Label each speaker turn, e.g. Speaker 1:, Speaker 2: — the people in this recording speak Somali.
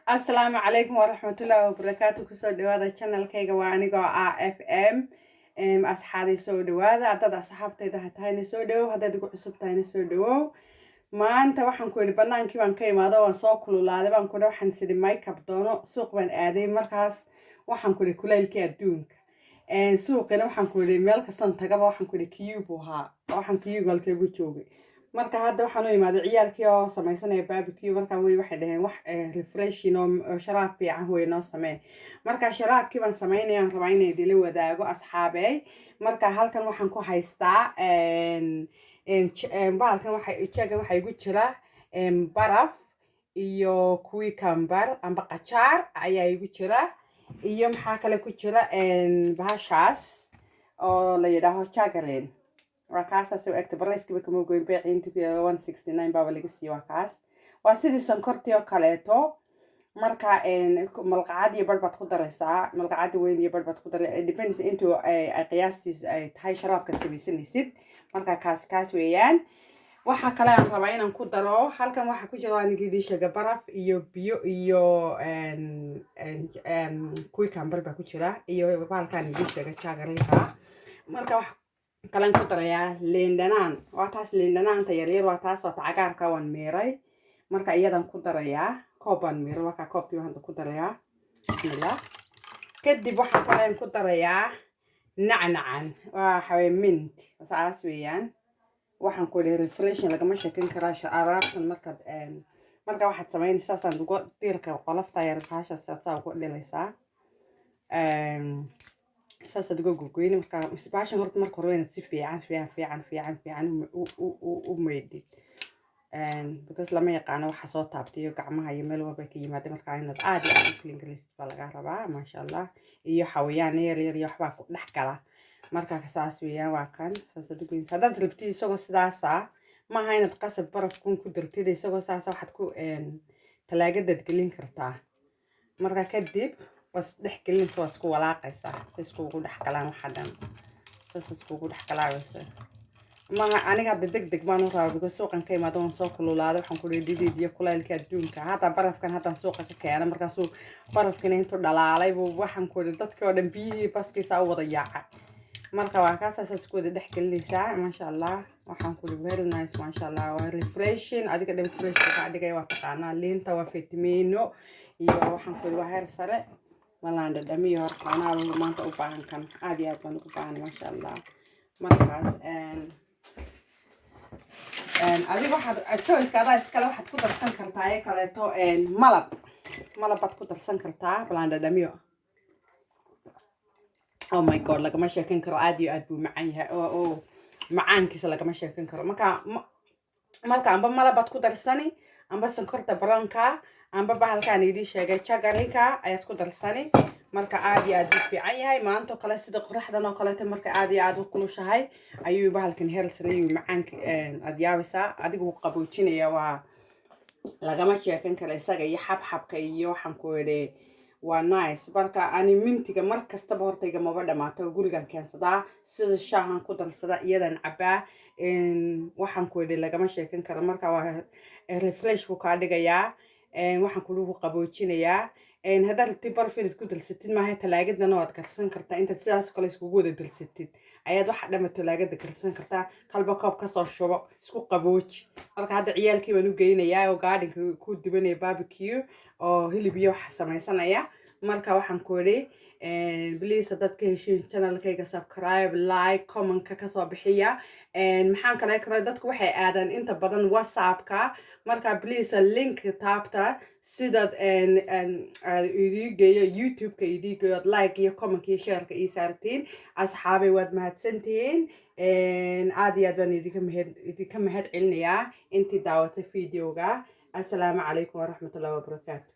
Speaker 1: السلام عليكم ورحمة الله وبركاته. كسو دوادا channel كيغا وانيغو FM أصحابي سو دوادا عدد أصحابتي ده هتايني سو دو هدا دقو عصب تايني سو دو ما أنت waxaan ku yiri banaanki baan ka imaado waan soo kululaaday baan ku dhaw waxaan sidii makeup doono suuq baan aaday markaas waxaan ku yiri kulaylkii adduunka suuqina waxaan ku yiri meel kastan tagaba waxaan ku yiri kiyubu ha waxaan kiyugalkay buu joogay marka hadda waxaan u imaaday ciyaalkii oo samaysanaya barbecue marka waxay dhaheen wax refreshing oo sharaab fiican way noo samee marka sharaabkii baan sameynayaan rabaa inay idila wadaago asxaabey marka halkan waxaan ku haystaa bahalkan waxaa igu jira baraf iyo cucumber amba qajaar ayaa igu jira iyo maxaa kale ku jira bahashaas oo la yidhaaho jagarin waa kaasaas oo egta barayskiiba kama goyn beeciinta 169 baaba laga siiyo waa kaas waa sidii sonkortii oo kaleeto marka malqacad iyo badh baad ku daraysaa malqacad weyn iyo badh baad ku daray depends intuu ay qiyaastiis ay tahay sharaabka samaysanaysid marka kaas weeyaan waxa kale aan rabaa inaan ku daro halkan waxa ku jira waan idin sheegay baraf iyo biyo iyo cucumber baa ku jira iyo bahalkan idin sheegay jagarinka marka wax kalan ku darayaa liin dhanaan waa taas liin dhanaanta yaryar waa taas waa cagaarka waan meeray marka iyadan ku darayaa kooban meeray waa ka koobkii waxaan ku darayaa bismillah kadib waxaan kale ku darayaa nacnacan waa xawee mint saas weeyaan waxaan ku leeyahay refreshing lagama sheekin karaa sharaabtan marka waxaad samaynaysaa sanduuq diirka qolofta yar bahasha saa ku dhilaysaa saas aad uga gogoyn marka bahashan horta marka hore inaad si fiican u meydid because lama yaqaano waxa soo taabtayo gacmaha iyo meel walba ka yimaada marka inaad aad iyo aad u clean garaysid baa laga rabaa maasha Allah iyo xawayaan yar iyo waxba ku dhex gala marka saas weeyaan waa kan saas aad ugu inta dad rabtid isagoo sidaas ma aha inaad qasab baraf ku dartid isagoo saas waxaad ku talaagada gelin kartaa marka kadib bas dhex gelin soo isku walaaqaysaa si isku dhex galaan waxa dhan isku dhex galaaysa ma aniga degdeg baan u rabaa because suuqan ka imaado aan soo kululaado waxaan ku leeyahay didiyo kulaylka adduunka hada barafkan hadda suuqa ka keenay markaas uu barafkan intuu dhalaalay buu waxaan ku leeyahay dadka oo dhan biyihii baskiisa u wada yaaca marka waa kaasaas isku wada dhex gelinaysaa maasha Allah waxaan ku leeyahay very nice maasha Allah waa refreshing adiga dhan fresh ka dhigay waa taqaanaa liinta waa vitamino iyo waxaan ku leeyahay heer sare walaan dhadhamiyo horta anaa maanta u baahan kan aad iyo aad baan ugu baahan maasha Allah markaas adiga waxaad choice-kaada iskale waxaad ku darsan kartaa ee kaleeto malab baad ku darsan kartaa balaan dhadhamiyo oh my god lagama sheekin karo aad iyo aad buu macaan yahay oo macaankiisa lagama sheekin karo marka amba malab baad ku darsani amba sonkorta brownka amba bahalkaan idin sheegay jagarinka ayaad ku darsani marka aad iyo aad u fiican yahay maanta kale sida qoraxdan oo kale marka aad iyo aad u kulushahay ayuu bahalkan heelsaleeyo macaanka aad yaabisa adigu qaboojinaya waa lagama sheekin karo isaga iyo xabxabka iyo waxaan ku weeday waa nice marka ani mintiga mar kastaba hortayga maba dhamaato gurigan keensadaa sida shaahan ku darsada iyadan cabaa waxaan ku weeday lagama sheekin karo marka waa refresh ku ka dhigayaa waxaan ku lagu qaboojinayaa haddaad rabtid barafid ku dalsatid maaha talaagadana waad karsan kartaa intaad sidaas kale iskugu wada dalsatid ayaad waxa dhama talaagada karsan kartaa kalba koob ka soo shubo isku qabooji marka hadda ciyaalkii baan u geynayaa oo gaadhinka ku dibanaya barbecue oo hilib iyo wax samaysanaya marka waxaan ku yiri please haddaad ka heshiin channelkayga subscribe like comment ka soo bixiya maxaan kale karo dadku waxay aadaan inta badan WhatsApp-ka marka please link taabta sidaad idii geeyo YouTube-ka idii geeyo like iyo comment iyo share-ka ii saartiin asxaabay waad mahadsantihiin aad iyo aad baan idinka mahad celinayaa intii daawatay videoga assalaamu calaykum waraxmatullaahi wabarakaatuh